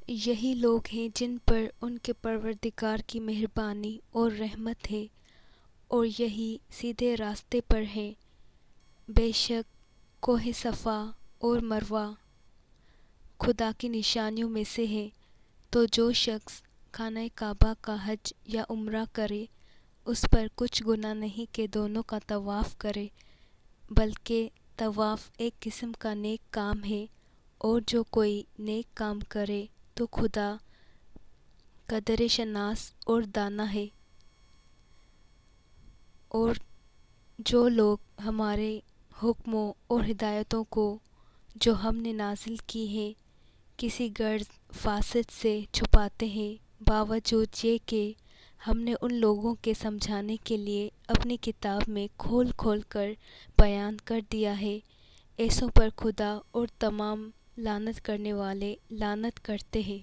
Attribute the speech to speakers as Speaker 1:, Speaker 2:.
Speaker 1: یہی لوگ ہیں جن پر ان کے پروردگار کی مہربانی اور رحمت ہے، اور یہی سیدھے راستے پر ہیں۔ بے شک کوہ صفا اور مروہ خدا کی نشانیوں میں سے ہے، تو جو شخص خانہ کعبہ کا حج یا عمرہ کرے اس پر کچھ گناہ نہیں کہ دونوں کا طواف کرے، بلکہ طواف ایک قسم کا نیک کام ہے، اور جو کوئی نیک کام کرے تو خدا قدر شناس اور دانا ہے۔ اور جو لوگ ہمارے حکموں اور ہدایتوں کو جو ہم نے نازل کی ہیں کسی غرض فاسد سے چھپاتے ہیں، باوجود یہ کہ ہم نے ان لوگوں کے سمجھانے کے لیے اپنی کتاب میں کھول کھول کر بیان کر دیا ہے، ایسوں پر خدا اور تمام لعنت کرنے والے لعنت کرتے ہیں۔